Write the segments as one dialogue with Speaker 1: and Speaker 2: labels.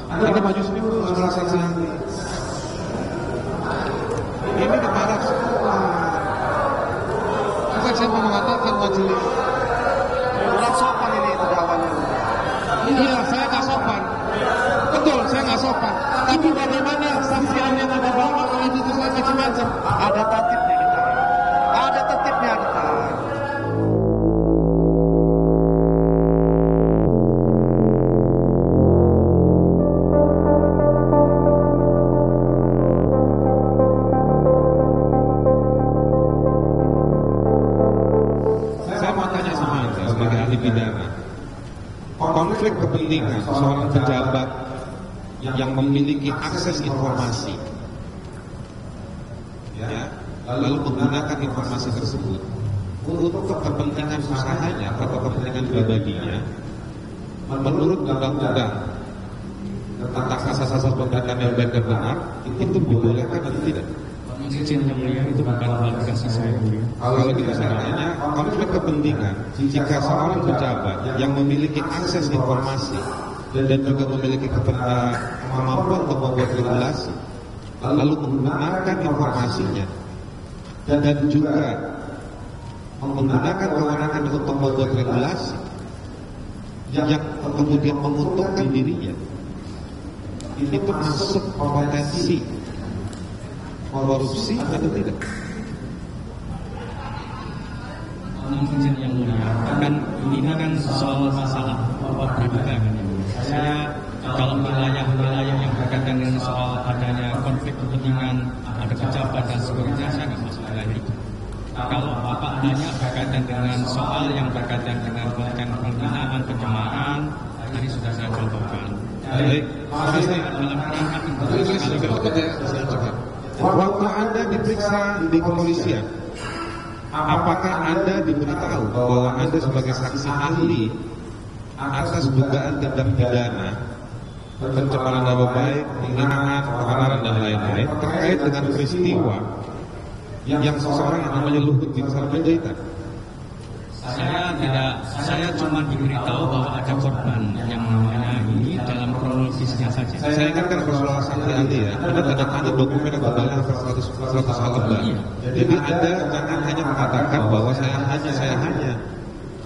Speaker 1: Anda maju sini dulu sebelah saksi ahli. Ini diparaf semua. Saya mau mengatakan majelis.
Speaker 2: Kurang sopan ini jawabannya.
Speaker 1: Iya, saya nggak sopan. Betul, saya nggak sopan. Tapi bagaimana saksi ahli yang ada bawa kalau itu saya macam-macam?
Speaker 2: Ada tertibnya kita. Ada tertibnya kita.
Speaker 1: Konflik kepentingan seorang pejabat yang memiliki akses informasi, ya, lalu menggunakan informasi tersebut untuk kepentingan usahanya atau kepentingan pribadinya, menurut undang-undang tentang asas-asas pemerintahan yang baik dan benar, itu dibolehkan atau tidak?
Speaker 3: Izin yang mulia, itu bukan klarifikasi saya.
Speaker 1: Kalau gitu saya tanya, konflik kepentingan jika seorang pejabat yang memiliki akses informasi dan juga memiliki kemampuan untuk membuat regulasi, lalu menggunakan informasinya dan juga menggunakan kewenangan untuk membuat regulasi yang kemudian menguntungkan dirinya, itu masuk potensi korupsi atau tidak?
Speaker 3: Izin yang mulia, ini kan soal masalah praduga kan ya. Saya kalau wilayah-wilayah yang berkaitan dengan soal adanya konflik kepentingan, ada pejabat dan sebagainya, saya nggak masuk wilayah itu. Kalau Bapak hanya berkaitan dengan soal yang berkaitan dengan penghinaan, pencemaran, tadi sudah saya contohkan.
Speaker 1: Baik,
Speaker 3: dalam rangka
Speaker 1: waktu Anda diperiksa di kepolisian, apakah Anda diberitahu bahwa Anda sebagai saksi ahli atas dugaan tindak pidana pencemaran nama baik, penghinaan, pengenalan dan lain-lain terkait dengan peristiwa yang seseorang yang namanya Luhut bin Sarpanjaitan?
Speaker 3: Saya cuma diberitahu bahwa ada korban yang namanya ini dalam kronologisnya saja.
Speaker 1: Saya ingatkan persoalan saksi ahli ya, Anda tanda tangan dokumen yang tebal 100 lembar. Jadi Anda jangan hanya mengatakan bahwa saya hanya.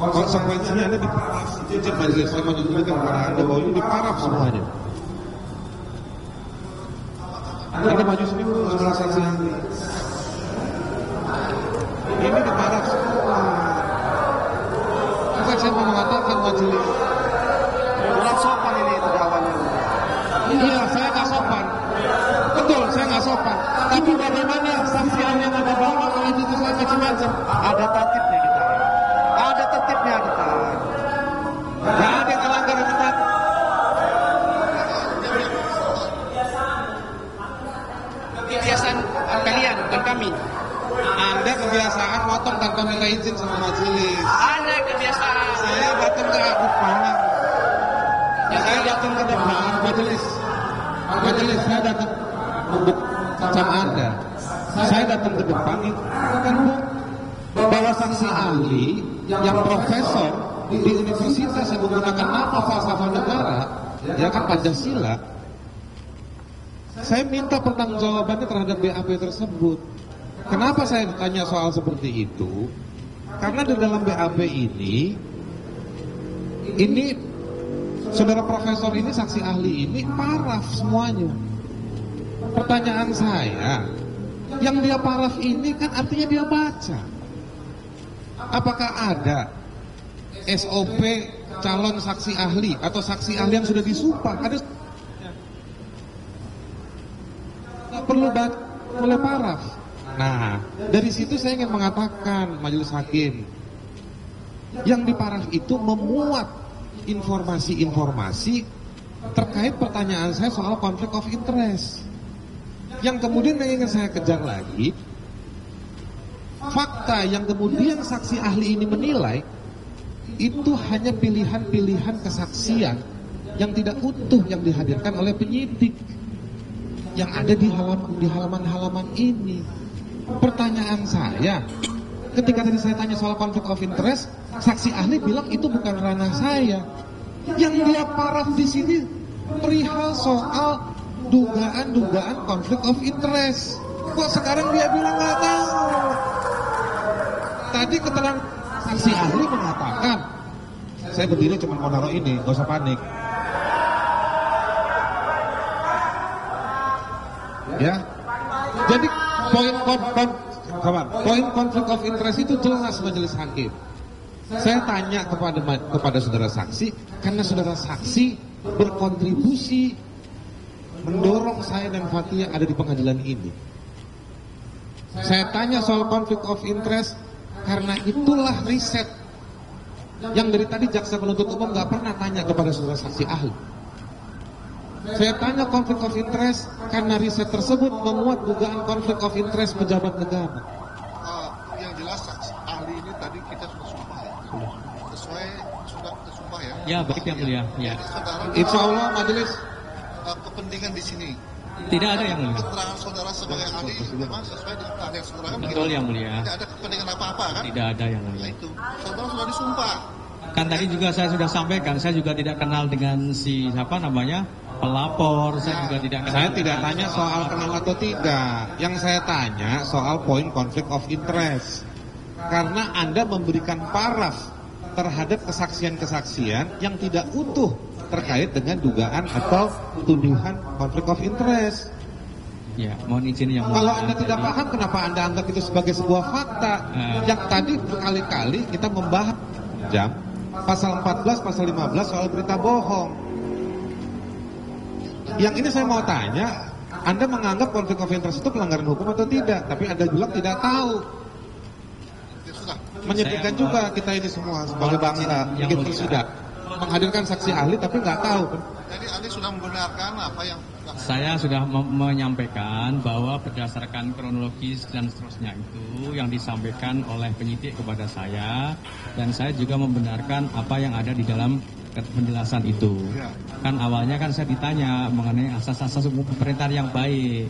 Speaker 1: Konsekuensinya Anda diparaf. Izin majelis, saya menunjukkan kepada Anda bahwa ini diparaf semuanya. Anda maju sini dulu sebelah saksi ahli. Ini diparaf semua. Saya mau mengatakan majelis.
Speaker 2: Kurang sopan ini jawabannya.
Speaker 1: Iya, saya nggak sopan. Betul, saya nggak sopan. Tapi bagaimana saksi ahli yang ada bawa kalau itu saya macam-macam?
Speaker 2: Ada tertibnya kita. Ada tertibnya kita.
Speaker 1: Nggak ada yang melanggar kita.
Speaker 2: Kebiasaan kalian, bukan kami.
Speaker 1: Anda kebiasaan motong tanpa minta izin sama majelis.
Speaker 2: Ada kebiasaan.
Speaker 1: Saya datang ke depan. Saya datang ke depan majelis. Saya datang untuk sama Anda. Saya datang ke depan itu kan bahwa saksi ahli yang profesor di universitas yang menggunakan nama falsafah negara, ya kan Pancasila. Saya minta pertanggungjawabannya terhadap BAP tersebut. Kenapa saya tanya soal seperti itu? Karena di dalam BAP ini saudara profesor ini, saksi ahli ini paraf semuanya. Pertanyaan saya, yang dia paraf ini kan artinya dia baca. Apakah ada SOP calon saksi ahli atau saksi ahli yang sudah disumpah? Ada perlu paraf. Nah, dari situ saya ingin mengatakan majelis hakim, yang diparaf itu memuat informasi-informasi terkait pertanyaan saya soal konflik of interest. Yang kemudian yang ingin saya kejar lagi, fakta yang kemudian saksi ahli ini menilai itu hanya pilihan-pilihan kesaksian yang tidak utuh yang dihadirkan oleh penyidik yang ada di halaman-halaman ini. Pertanyaan saya, ketika tadi saya tanya soal konflik of interest, saksi ahli bilang itu bukan ranah saya. Yang dia paraf di sini perihal soal dugaan konflik of interest. Kok sekarang dia bilang nggak tahu? Tadi keterangan saksi ahli mengatakan, saya berdiri cuma mau naruh ini, gak usah panik. Ya, jadi poin konflik of interest itu jelas majelis hakim. Saya tanya kepada saudara saksi, karena saudara saksi berkontribusi mendorong saya dan Fathia ada di pengadilan ini. Saya tanya soal konflik of interest karena itulah riset yang dari tadi jaksa penuntut umum nggak pernah tanya kepada saudara saksi ahli. Saya tanya konflik of interest karena riset tersebut memuat dugaan konflik of interest pejabat negara.
Speaker 2: Yang jelas saksi ahli ini tadi kita sudah sumpah ya. Sudah sumpah ya.
Speaker 3: Ya, baik yang mulia. Ya.
Speaker 1: Insya Allah majelis
Speaker 2: kepentingan di sini.
Speaker 3: Tidak ada yang mulia.
Speaker 2: Keterangan saudara sebagai ahli memang sesuai dengan keahlian saudara kan?
Speaker 3: Betul yang mulia.
Speaker 2: Tidak ada kepentingan apa-apa kan?
Speaker 3: Tidak ada yang mulia.
Speaker 2: Itu saudara sudah disumpah.
Speaker 3: Kan tadi juga saya sudah sampaikan, saya juga tidak kenal dengan si siapa namanya pelapor. Saya juga tidak kenal.
Speaker 1: Saya tidak tanya soal kenal atau tidak. Yang saya tanya soal poin konflik of interest. Karena Anda memberikan paraf terhadap kesaksian-kesaksian yang tidak utuh terkait dengan dugaan atau tuduhan konflik of interest.
Speaker 3: Ya, mohon izin yang mulia.
Speaker 1: Kalau Anda tidak paham, kenapa Anda anggap itu sebagai sebuah fakta? Yang tadi berkali-kali kita membahas jam pasal 14, pasal 15 soal berita bohong. Yang ini saya mau tanya, Anda menganggap konflik of interest itu pelanggaran hukum atau tidak? Tapi Anda bilang tidak tahu. Menyedihkan juga kita ini semua sebagai bangsa, bikin sudah menghadirkan saksi ahli tapi nggak tahu.
Speaker 2: Jadi ahli sudah membenarkan apa yang
Speaker 3: saya sudah menyampaikan bahwa berdasarkan kronologis dan seterusnya itu yang disampaikan oleh penyidik kepada saya, dan saya juga membenarkan apa yang ada di dalam penjelasan itu. Kan awalnya kan saya ditanya mengenai asas-asas hukum pemerintahan yang baik,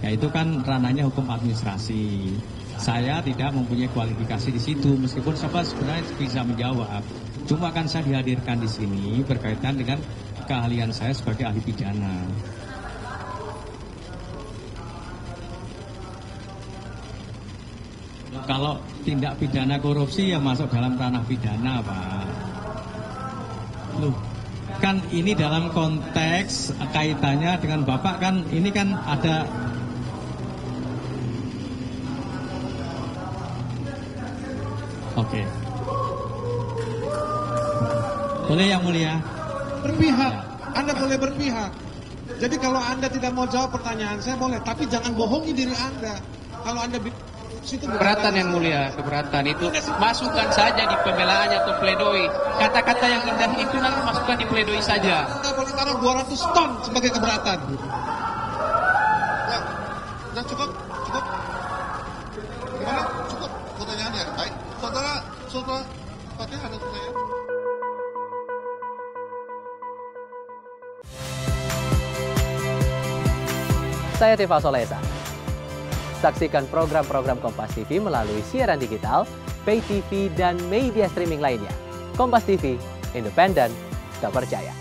Speaker 3: yaitu kan ranahnya hukum administrasi. Saya tidak mempunyai kualifikasi di situ, meskipun siapa sebenarnya bisa menjawab. Cuma kan saya dihadirkan di sini berkaitan dengan keahlian saya sebagai ahli pidana. Kalau tindak pidana korupsi ya masuk dalam ranah pidana, Pak. Loh, kan ini dalam konteks kaitannya dengan Bapak kan, ini kan ada. Oke. Boleh yang mulia?
Speaker 1: Berpihak, Anda boleh berpihak. Jadi kalau Anda tidak mau jawab pertanyaan saya boleh, tapi jangan bohongi diri Anda. Kalau Anda situ
Speaker 4: keberatan yang mulia, keberatan itu masukkan saja di pembelaannya atau pledoi. Kata-kata yang indah itu nanti masukkan di pledoi saja.
Speaker 1: Anda boleh taruh 200 ton sebagai keberatan.
Speaker 2: Ya, cukup. Gimana? Cukup pertanyaannya. Baik, saudara Fathia ada pertanyaan?
Speaker 5: Saya Tifa Solesa. Saksikan program-program Kompas TV melalui siaran digital, pay TV, dan media streaming lainnya. Kompas TV, independen, terpercaya.